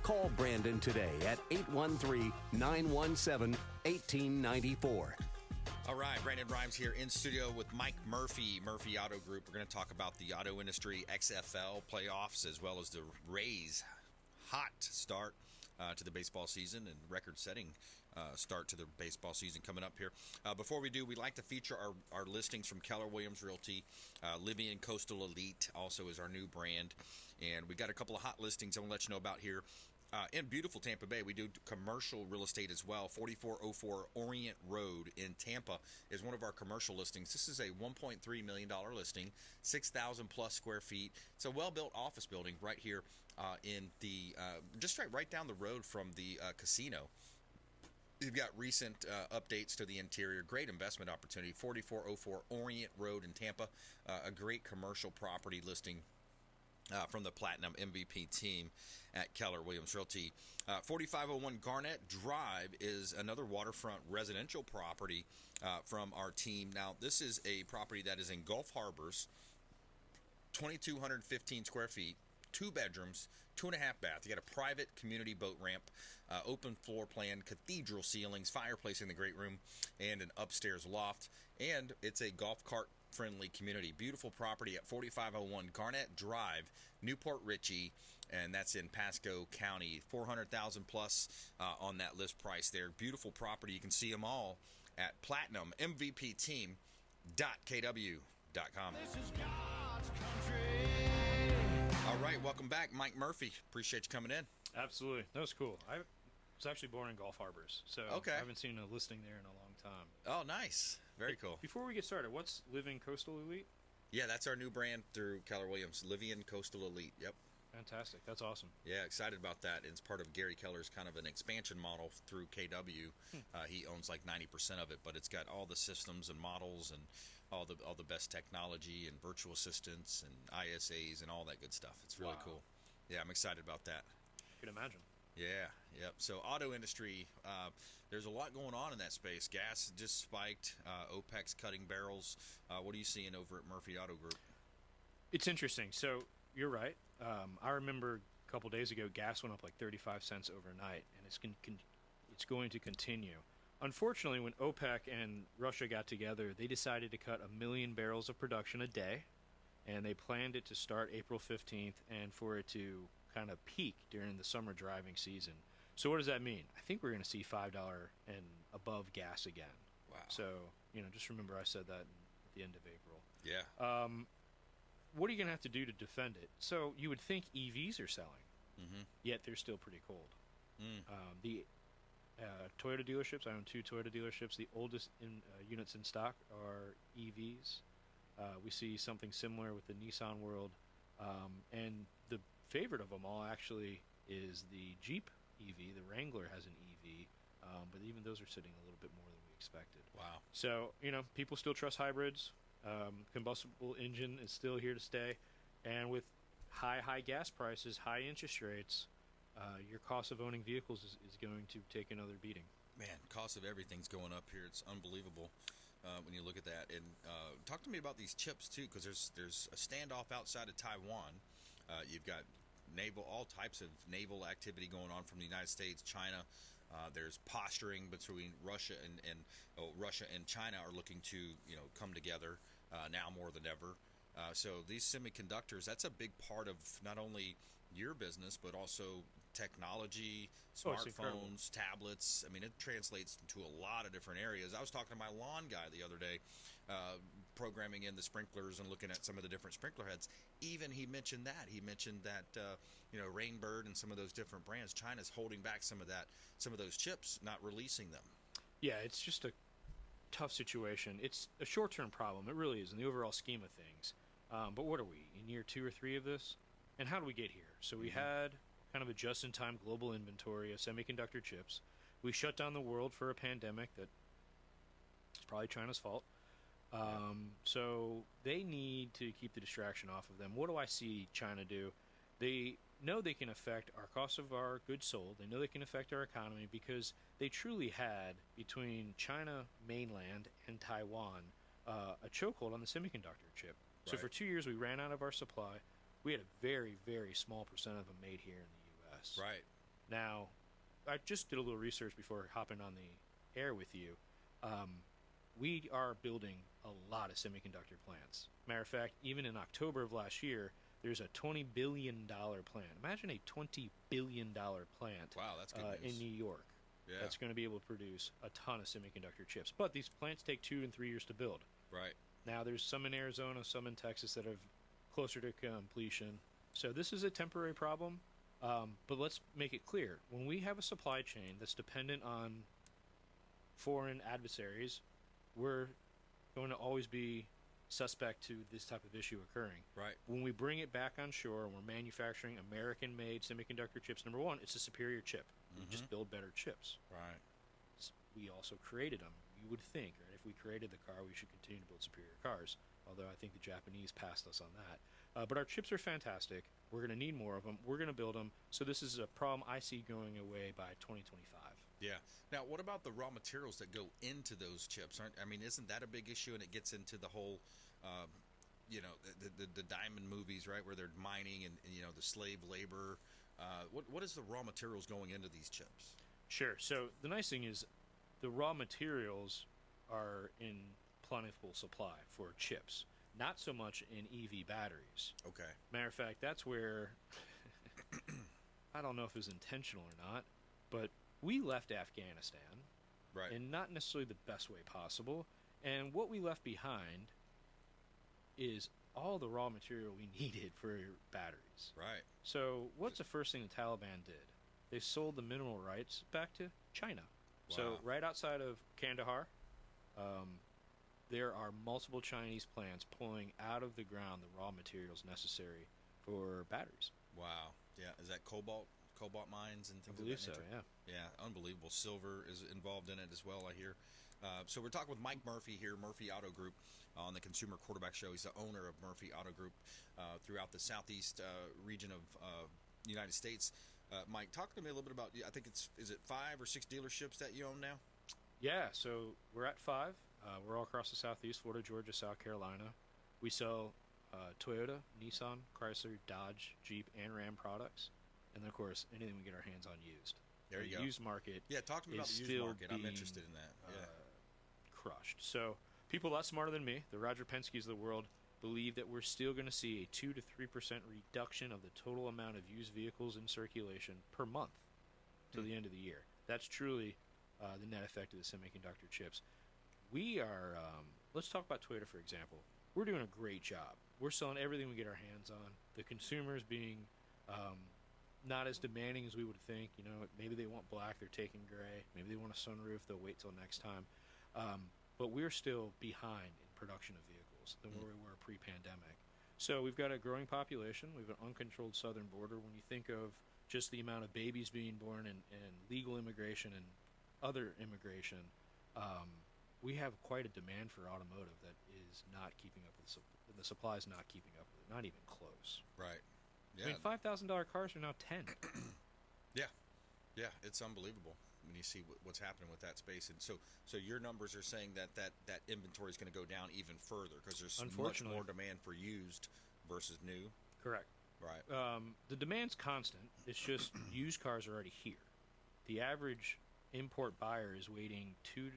Call Brandon today at 813-917-1894. All right, Brandon Rhymes here in studio with Mike Murphy, Murphy Auto Group. We're going to talk about the auto industry XFL playoffs as well as the Rays' hot start to the baseball season and record-setting start to the baseball season coming up here. Before we do, we like to feature our listings from Keller Williams Realty. Living Coastal Elite also is our new brand. And we got a couple of hot listings I want to let you know about here. In beautiful Tampa Bay, we do commercial real estate as well. 4404 Orient Road in Tampa is one of our commercial listings. This is a $1.3 million listing, 6,000 plus square feet. It's a well-built office building right here in the just right down the road from the casino. You've got recent updates to the interior. Great investment opportunity. 4404 Orient Road in Tampa. A great commercial property listing from the Platinum MVP team at Keller Williams Realty. 4501 Garnett Drive is another waterfront residential property from our team. Now, this is a property that is in Gulf Harbors, 2,215 square feet, 2 bedrooms, 2.5 bath. You got a private community boat ramp, open floor plan, cathedral ceilings, fireplace in the great room, and an upstairs loft. And it's a golf cart friendly community. Beautiful property at 4501 Garnett Drive, Newport Richey, and that's in Pasco County. 400,000 plus on that list price there. Beautiful property. You can see them all at platinummvpteam.kw.com. This is God's country. All right, welcome back, Mike Murphy. Appreciate you coming in. Absolutely. That was cool. I was actually born in Gulf Harbors, so okay. I haven't seen a listing there in a long time. Oh, nice. Very cool. Before we get started, what's Living Coastal Elite? Yeah, that's our new brand through Keller Williams, Livian Coastal Elite. Yep. Fantastic. That's awesome. Yeah, excited about that. It's part of Gary Keller's kind of an expansion model through KW. He owns like 90% of it, but it's got all the systems and models and all the best technology and virtual assistants and ISAs and all that good stuff. It's really cool. Yeah, I'm excited about that. I can imagine. Yeah, yep. So auto industry, there's a lot going on in that space. Gas just spiked. OPEC's cutting barrels. What are you seeing over at Murphy Auto Group? It's interesting. So you're right. I remember a couple days ago, gas went up like 35 cents overnight, and it's going to continue. Unfortunately, when OPEC and Russia got together, they decided to cut 1 million barrels of production a day, and they planned it to start April 15th and for it to kind of peak during the summer driving season. So what does that mean? I think we're going to see $5 and above gas again. Wow. So, just remember I said that at the end of April. Yeah. What are you going to have to do to defend it? So you would think EVs are selling, yet they're still pretty cold. The Toyota dealerships, I own 2 Toyota dealerships. The oldest units in stock are EVs. We see something similar with the Nissan world. And the favorite of them all actually is the Jeep EV. The Wrangler has an EV, but even those are sitting a little bit more than we expected. Wow. So, people still trust hybrids. Combustible engine is still here to stay. And with high gas prices, high interest rates, your cost of owning vehicles is going to take another beating. Man, cost of everything's going up here. It's unbelievable when you look at that. And talk to me about these chips, too, because there's a standoff outside of Taiwan. You've got all types of naval activity going on from the United States, China. There's posturing between Russia and China are looking to come together now more than ever. So these semiconductors, that's a big part of not only your business but also technology, smartphones, tablets. I mean, it translates into a lot of different areas. I was talking to my lawn guy the other day, programming in the sprinklers and looking at some of the different sprinkler heads. Even he mentioned that Rainbird and some of those different brands, China's holding back some of those chips, not releasing them. Yeah, it's just a tough situation. It's a short-term problem. It really is in the overall scheme of things. But what are we, in year 2 or 3 of this? And how do we get here? So we had kind of a just-in-time global inventory of semiconductor chips. We shut down the world for a pandemic that is probably China's fault. So they need to keep the distraction off of them. What do I see China do? They know they can affect our cost of our goods sold. They know they can affect our economy because they truly had, between China mainland and Taiwan, a chokehold on the semiconductor chip. So Right. for 2 years, we ran out of our supply. We had a very, very small percent of them made here in the U.S. Right. Now, I just did a little research before hopping on the air with you. We are building a lot of semiconductor plants. Matter of fact, even in October of last year, there's a $20 billion plant. Imagine a $20 billion plant Wow, that's good news. in New York. Yeah. That's going to be able to produce a ton of semiconductor chips. But these plants take 2 and 3 years to build. Right. Now, there's some in Arizona, some in Texas that are closer to completion. So this is a temporary problem. But let's make it clear. When we have a supply chain that's dependent on foreign adversaries, we're going to always be suspect to this type of issue occurring. Right. When we bring it back on shore and we're manufacturing American-made semiconductor chips, number one, it's a superior chip. We just build better chips. Right. We also created them. You would think, right? If we created the car, we should continue to build superior cars. Although I think the Japanese passed us on that. But our chips are fantastic. We're going to need more of them. We're going to build them. So this is a problem I see going away by 2025. Yeah. Now, what about the raw materials that go into those chips? Isn't that a big issue? And it gets into the whole, the diamond movies, right, where they're mining and the slave labor. What is the raw materials going into these chips? Sure. So the nice thing is the raw materials are in plentiful supply for chips. Not so much in EV batteries. Okay. Matter of fact, that's where I don't know if it was intentional or not, but we left Afghanistan, right, in not necessarily the best way possible. And what we left behind is all the raw material we needed for batteries. Right. So what's the first thing the Taliban did? They sold the mineral rights back to China. Wow. So right outside of Kandahar, there are multiple Chinese plants pulling out of the ground the raw materials necessary for batteries. Wow. Yeah. Is that cobalt mines and things I believe of that nature? so, yeah. Yeah, unbelievable. Silver is involved in it as well, I hear. So we're talking with Mike Murphy here, Murphy Auto Group, on the Consumer Quarterback Show. He's the owner of Murphy Auto Group throughout the southeast region of the United States. Mike, talk to me a little bit about, I think is it 5 or 6 dealerships that you own now? Yeah, so we're at 5. We're all across the southeast, Florida, Georgia, South Carolina. We sell Toyota, Nissan, Chrysler, Dodge, Jeep, and Ram products. And then, of course, anything we get our hands on used. There you the go. Used market. Yeah, talk to me about the used market. I'm interested in that. Yeah. Crushed. So people a lot smarter than me, the Roger Penske's of the world, believe that we're still going to see a 2 to 3% reduction of the total amount of used vehicles in circulation per month to the end of the year. That's truly the net effect of the semiconductor chips. We are, let's talk about Toyota, for example. We're doing a great job. We're selling everything we get our hands on. The consumers being not as demanding as we would think. Maybe they want black, they're taking gray. Maybe they want a sunroof, they'll wait till next time. But we're still behind in production of vehicles than where we were pre-pandemic. So we've got a growing population. We have an uncontrolled southern border. When you think of just the amount of babies being born and legal immigration and other immigration, we have quite a demand for automotive that is not keeping up with the supply is not keeping up with it, not even close. Right. Yeah. I mean, $5,000 cars are now 10. Yeah, it's unbelievable when you see what's happening with that space. And so your numbers are saying that inventory is going to go down even further because there's much more demand for used versus new. Correct. Right. The demand's constant. It's just used cars are already here. The average import buyer is waiting 2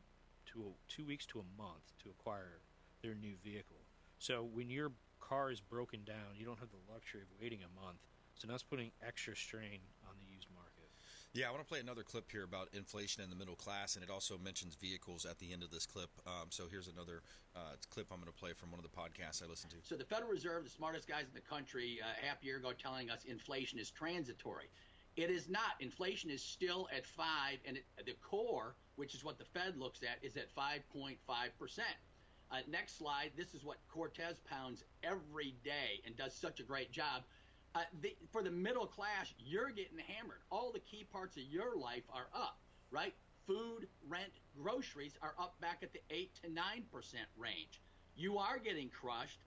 weeks to a month to acquire their new vehicle. So when your car is broken down, you don't have the luxury of waiting a month. So that's putting extra strain on the used market. Yeah, I want to play another clip here about inflation in the middle class, and it also mentions vehicles at the end of this clip. So here's another clip I'm going to play from one of the podcasts I listen to. So the Federal Reserve, the smartest guys in the country, half a year ago telling us inflation is transitory. It is not. Inflation is still at 5, and the core, which is what the Fed looks at, is at 5.5%. Next slide. This is what Cortez pounds every day and does such a great job. For the middle class, you're getting hammered. All the key parts of your life are up, right? Food, rent, groceries are up back at the 8 to 9% range. You are getting crushed.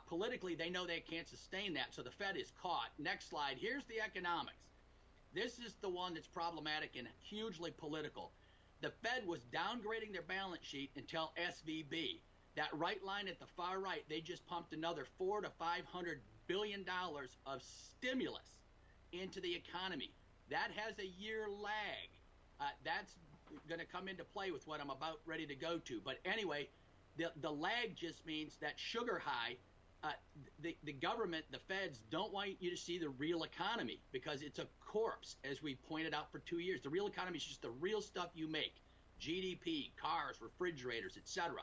Politically, they know they can't sustain that, so the Fed is caught. Next slide. Here's the economics. This is the one that's problematic and hugely political. The Fed was downgrading their balance sheet until SVB. That right line at the far right, they just pumped another $400 to $500 billion of stimulus into the economy. That has a year lag. That's going to come into play with what I'm about ready to go to. But anyway, the lag just means that sugar high, the government, the feds don't want you to see the real economy because it's a corpse, as we pointed out for 2 years. The real economy is just the real stuff you make. GDP, cars, refrigerators, etc.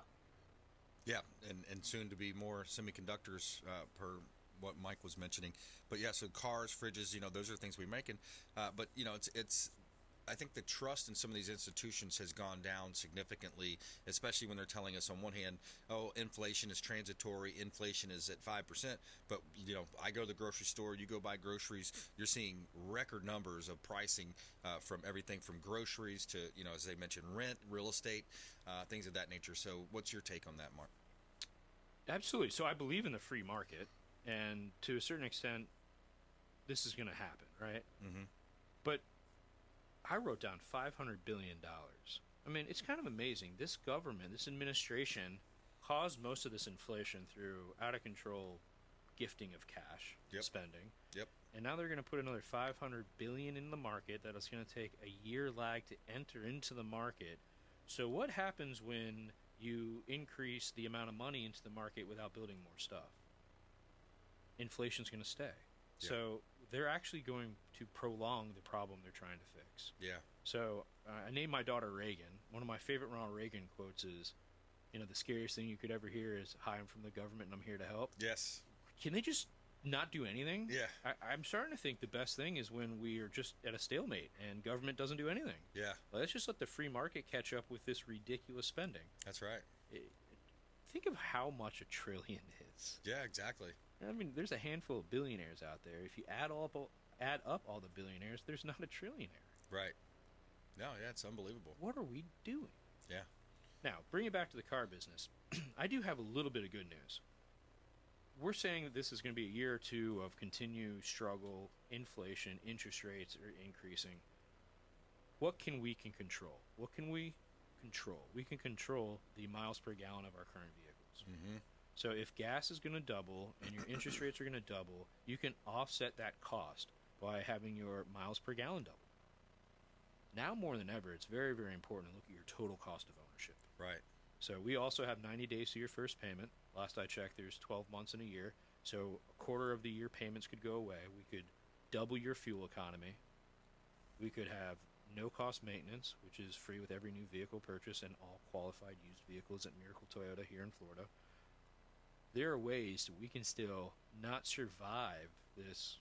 Yeah, and soon to be more semiconductors per what Mike was mentioning. But yeah, so cars, fridges, those are things we're making. But it's I think the trust in some of these institutions has gone down significantly, especially when they're telling us on one hand, oh, inflation is transitory, inflation is at 5%. But, I go to the grocery store, you go buy groceries, you're seeing record numbers of pricing from everything from groceries to, as they mentioned, rent, real estate, things of that nature. So what's your take on that, Mark? Absolutely. So I believe in the free market, and to a certain extent, this is going to happen, right? Mm-hmm. But I wrote down $500 billion. I mean, it's kind of amazing. This government, this administration, caused most of this inflation through out-of-control gifting of cash spending. Yep. And now they're going to put another $500 billion in the market that is going to take a year lag to enter into the market. So what happens when you increase the amount of money into the market without building more stuff? Inflation's going to stay. Yep. So they're actually going to prolong the problem they're trying to fix. Yeah. So I named my daughter Reagan. One of my favorite Ronald Reagan quotes is, the scariest thing you could ever hear is, "Hi, I'm from the government and I'm here to help." Yes. Can they just not do anything? Yeah. I'm starting to think the best thing is when we are just at a stalemate and government doesn't do anything. Yeah. Let's just let the free market catch up with this ridiculous spending. That's right. Think of how much $1 trillion is. Yeah, exactly. I mean, there's a handful of billionaires out there. If you add up all the billionaires, there's not a trillionaire. Right. No, yeah, it's unbelievable. What are we doing? Yeah. Now, bring it back to the car business. I do have a little bit of good news. We're saying that this is going to be a year or two of continued struggle, inflation, interest rates are increasing. What can we control? What can we control? We can control the miles per gallon of our current vehicles. Mm-hmm. So if gas is going to double and your interest rates are going to double, you can offset that cost by having your miles per gallon double. Now more than ever, it's very, very important to look at your total cost of ownership. Right. So we also have 90 days to your first payment. Last I checked, there's 12 months in a year. So a quarter of the year payments could go away. We could double your fuel economy. We could have no-cost maintenance, which is free with every new vehicle purchase and all qualified used vehicles at Miracle Toyota here in Florida. There are ways we can still not survive this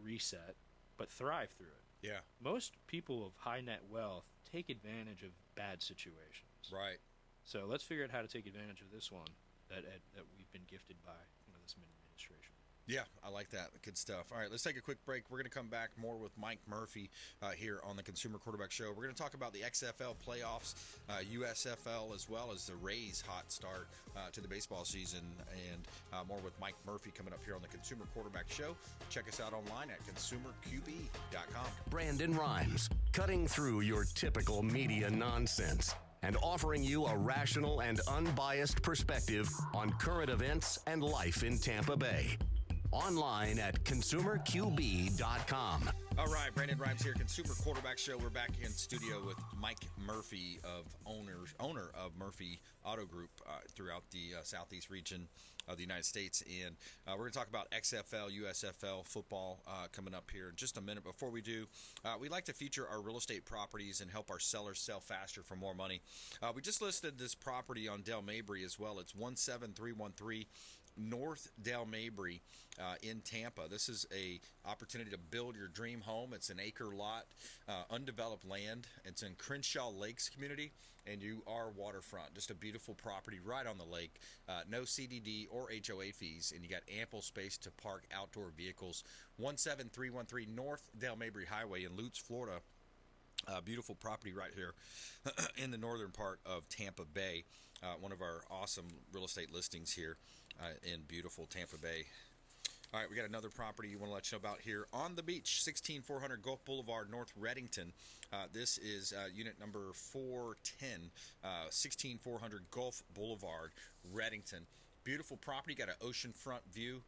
reset, but thrive through it. Yeah. Most people of high net wealth take advantage of bad situations. Right. So let's figure out how to take advantage of this one that we've been gifted by this administration. Yeah, I like that. Good stuff. All right, let's take a quick break. We're going to come back more with Mike Murphy here on the Consumer Quarterback Show. We're going to talk about the XFL playoffs, USFL, as well as the Rays' hot start to the baseball season, and more with Mike Murphy coming up here on the Consumer Quarterback Show. Check us out online at consumerqb.com. Brandon Rhymes, cutting through your typical media nonsense and offering you a rational and unbiased perspective on current events and life in Tampa Bay. Online at consumerqb.com. All right, Brandon Rhymes here, Consumer Quarterback Show. We're back in studio with Mike Murphy, owner of Murphy Auto Group throughout the southeast region of the United States. And we're going to talk about XFL, USFL football coming up here in just a minute. Before we do, we like to feature our real estate properties and help our sellers sell faster for more money. We just listed this property on Del Mabry as well. It's 17313 North Del Mabry in Tampa. This is a opportunity to build your dream home. It's an acre lot, undeveloped land. It's in Crenshaw Lakes community, and you are waterfront. Just a beautiful property right on the lake. No CDD or HOA fees, and you got ample space to park outdoor vehicles. 17313 North Del Mabry Highway in Lutz, Florida. Beautiful property right here in the northern part of Tampa Bay. One of our awesome real estate listings here in beautiful Tampa Bay. All right, we got another property you want to let you know about here on the beach, 16400 Gulf Boulevard, North Reddington. This is unit number 410, 16400 Gulf Boulevard, Reddington. Beautiful property, got an oceanfront view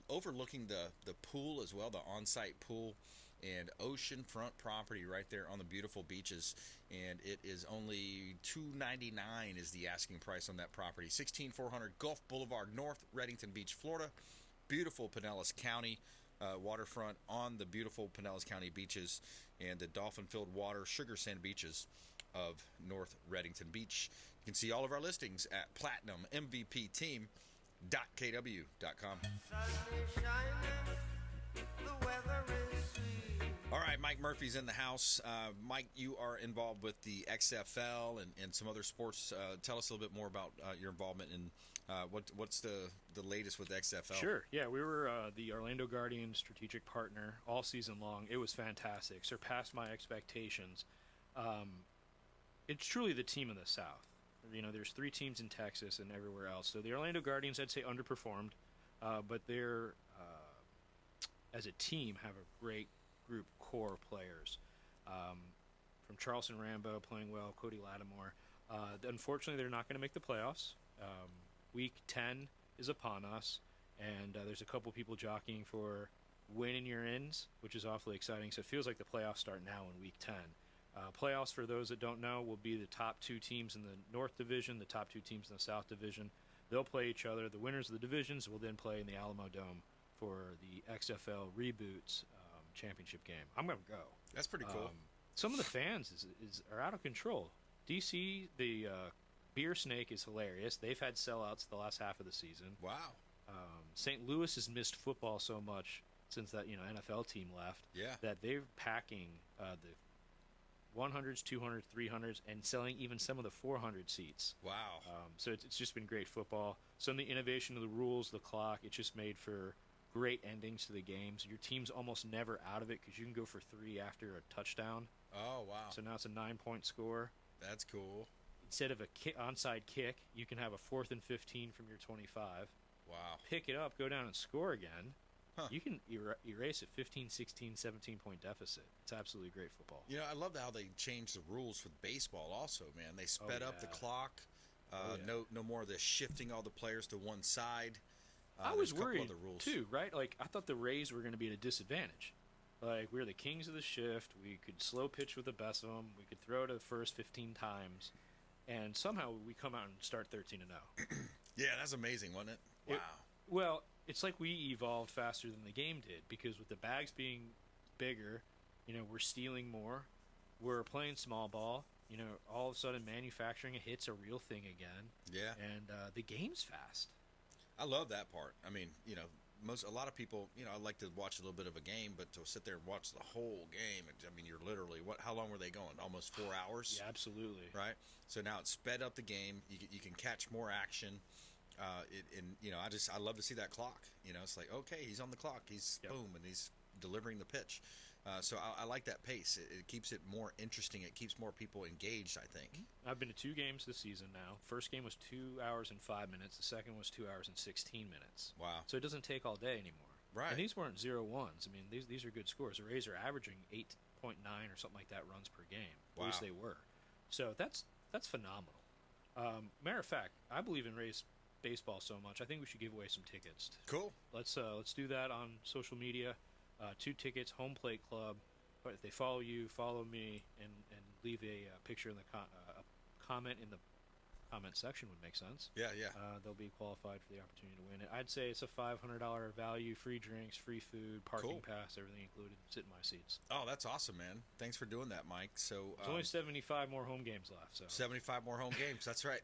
overlooking the pool as well, the on-site pool. and oceanfront property right there on the beautiful beaches. And it is only $299 is the asking price on that property. 16400 Gulf Boulevard, North Reddington Beach, Florida. Beautiful Pinellas County waterfront on the beautiful Pinellas County beaches and the dolphin-filled water, sugar sand beaches of North Reddington Beach. You can see all of our listings at platinummvpteam.kw.com. All right, Mike Murphy's in the house. Mike, you are involved with the XFL and some other sports. Tell us a little bit more about your involvement in what's the latest with XFL. Sure. Yeah, we were the Orlando Guardians strategic partner all season long. It was fantastic. Surpassed my expectations. It's truly the team in the South. You know, there's 3 teams in Texas and everywhere else. So the Orlando Guardians, I'd say, underperformed, but they're as a team have a great group core players. From Charleston Rambo playing well, Cody Lattimore. Unfortunately, they're not going to make the playoffs. Week 10 is upon us, and there's a couple people jockeying for winning your ins, which is awfully exciting. So it feels like the playoffs start now in Week 10. Playoffs, for those that don't know, will be the top 2 teams in the North Division, the top 2 teams in the South Division. They'll play each other. The winners of the divisions will then play in the Alamo Dome for the XFL Reboots championship game. I'm going to go. That's pretty cool. Some of the fans are out of control. DC, the Beer Snake is hilarious. They've had sellouts the last half of the season. Wow. St. Louis has missed football so much since that NFL team left that they're packing the 100s, 200s, 300s, and selling even some of the 400 seats. Wow. So it's just been great football. Some of the innovation of the rules, the clock, it's just made for great endings to the games. Your team's almost never out of it because you can go for 3 after a touchdown. Oh, wow. So now it's a 9-point score. That's cool. Instead of a onside kick, you can have a 4th and 15 from your 25. Wow. Pick it up, go down and score again. Huh. You can erase a 15, 16, 17-point deficit. It's absolutely great football. You know, I love how they changed the rules for baseball also, man. They sped up the clock. No more of this shifting all the players to one side. I was worried, other rules too, right? Like, I thought the Rays were going to be at a disadvantage. Like, we were the kings of the shift. We could slow pitch with the best of them. We could throw to the first 15 times. And somehow we come out and start 13-0. Yeah, that's amazing, wasn't it? Wow. Well, it's like we evolved faster than the game did because with the bags being bigger, we're stealing more. We're playing small ball. All of a sudden manufacturing a hit's a real thing again. Yeah. And the game's fast. I love that part. I mean, a lot of people, I like to watch a little bit of a game, but to sit there and watch the whole game, I mean, you're literally, how long were they going? Almost 4 hours? Yeah, absolutely. Right? So now it's sped up the game. You can catch more action. I love to see that clock. It's like, okay, he's on the clock. He's boom, and he's delivering the pitch. So I like that pace. It keeps it more interesting. It keeps more people engaged, I think. I've been to 2 games this season now. First game was 2 hours and 5 minutes. The second was 2 hours and 16 minutes. Wow. So it doesn't take all day anymore. Right. And these weren't 0-1s. I mean, these are good scores. The Rays are averaging 8.9 or something like that runs per game. Wow. At least they were. So that's phenomenal. Matter of fact, I believe in Rays baseball so much. I think we should give away some tickets. Cool. Let's do that on social media. 2 tickets, Home Plate Club. But if they follow you, follow me, and leave a picture in the comment in the comment section would make sense. Yeah. They'll be qualified for the opportunity to win it. I'd say it's a $500 value, free drinks, free food, parking pass, everything included. Sit in my seats. Oh, that's awesome, man. Thanks for doing that, Mike. So there's only 75 more home games left. So 75 more home games. That's right.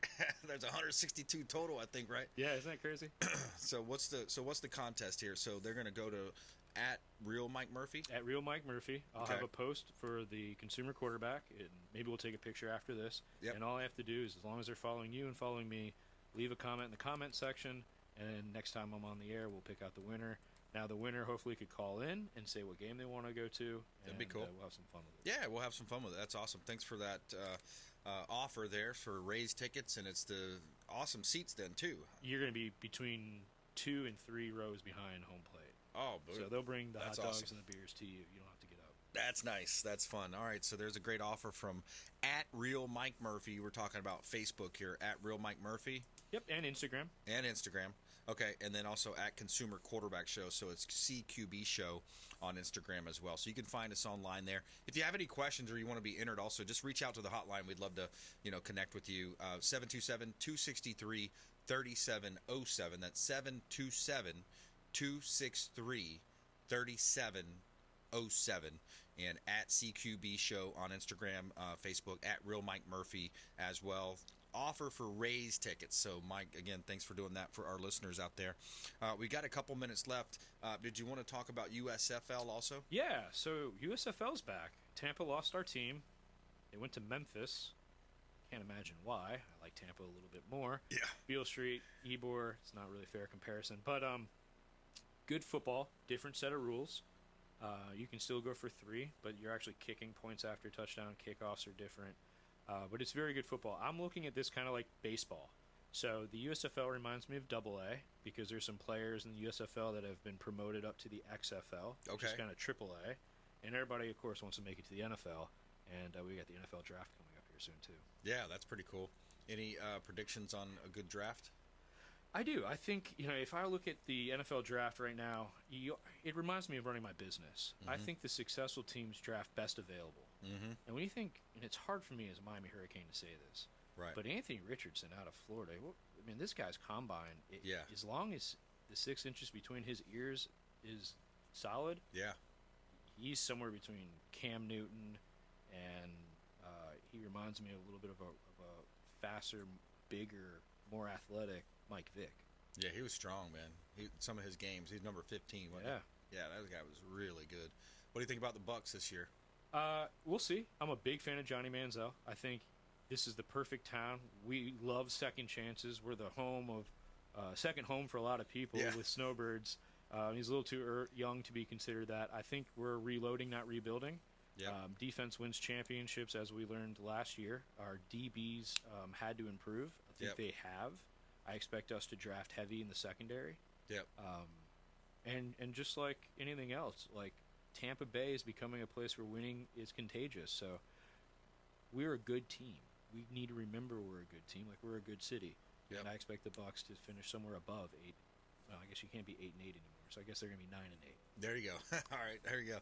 There's 162 total, I think, right? Yeah, isn't that crazy? So what's the contest here? So they're going to go to at Real Mike Murphy? At Real Mike Murphy. I'll have a post for the consumer quarterback, and maybe we'll take a picture after this. Yep. And all I have to do is, as long as they're following you and following me, leave a comment in the comment section, and next time I'm on the air, we'll pick out the winner. Now, the winner hopefully could call in and say what game they want to go to. That'd be cool. We'll have some fun with it. Yeah, we'll have some fun with it. That's awesome. Thanks for that offer there for Rays tickets, and it's the awesome seats then, too. You're going to be between 2 and 3 rows behind home plate. Oh, boy. So they'll bring the That's hot dogs awesome. and the beers to you. You don't have to get up. That's nice. That's fun. All right, so there's a great offer from at Real Mike Murphy. We're talking about Facebook here, at Real Mike Murphy. Yep, and Instagram. And Instagram. Okay, and then also at Consumer Quarterback Show, so it's CQB Show on Instagram as well. So you can find us online there. If you have any questions or you want to be entered also, just reach out to the hotline. We'd love to, connect with you. 727-263-3707. That's 727-263-3707. And at CQB Show on Instagram, Facebook, at Real Mike Murphy as well. Offer for Rays tickets. So, Mike, again, thanks for doing that for our listeners out there. We got a couple minutes left. Did you want to talk about USFL also? Yeah, so USFL's back. Tampa lost our team. They went to Memphis. Can't imagine why. I like Tampa a little bit more. Yeah. Beale Street, Ybor, it's not really a fair comparison. But good football, different set of rules. You can still go for 3, but you're actually kicking points after touchdown. Kickoffs are different. But it's very good football. I'm looking at this kind of like baseball. So the USFL reminds me of AA because there's some players in the USFL that have been promoted up to the XFL, which is kind of AAA. And everybody, of course, wants to make it to the NFL. And we got the NFL draft coming up here soon, too. Yeah, that's pretty cool. Any predictions on a good draft? I do. I think, if I look at the NFL draft right now, it reminds me of running my business. I think the successful teams draft best available. And when you think, and it's hard for me as a Miami Hurricane to say this, right? But Anthony Richardson out of Florida, this guy's combine, as long as the 6 inches between his ears is solid, he's somewhere between Cam Newton and he reminds me a little bit of a faster, bigger, more athletic Mike Vick. Yeah, he was strong, man. Some of his games, he's number 15. Wasn't he? Yeah, that guy was really good. What do you think about the Bucs this year? We'll see. I'm a big fan of Johnny Manziel. I think this is the perfect town. We love second chances. We're the home of second home for a lot of people with snowbirds. He's a little too young to be considered that. I think we're reloading, not rebuilding. Yep. Defense wins championships, as we learned last year. Our DBs had to improve. I think they have. I expect us to draft heavy in the secondary. Yep. And just like anything else, like Tampa Bay is becoming a place where winning is contagious. So we're a good team. We need to remember we're a good team. Like, we're a good city. Yep. And I expect the Bucs to finish somewhere above 8. Well, I guess you can't be 8-8 anymore. So I guess they're going to be 9-8. There you go. All right, there you go.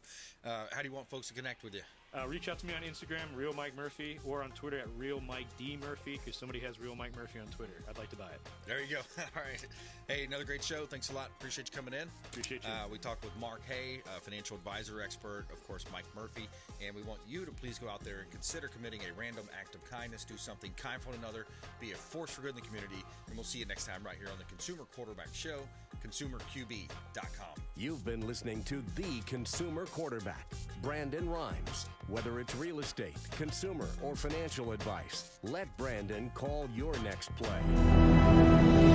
How do you want folks to connect with you? Reach out to me on Instagram, Real Mike Murphy, or on Twitter at Real Mike D Murphy, because somebody has Real Mike Murphy on Twitter. I'd like to buy it. There you go. All right. Hey, another great show. Thanks a lot. Appreciate you coming in. Appreciate you. We talked with Mark Hay, financial advisor expert, of course, Mike Murphy, and we want you to please go out there and consider committing a random act of kindness. Do something kind for one another. Be a force for good in the community, and we'll see you next time right here on the Consumer Quarterback Show, ConsumerQB.com. You've been listening to The Consumer Quarterback, Brandon Rhymes. Whether it's real estate, consumer, or financial advice, let Brandon call your next play.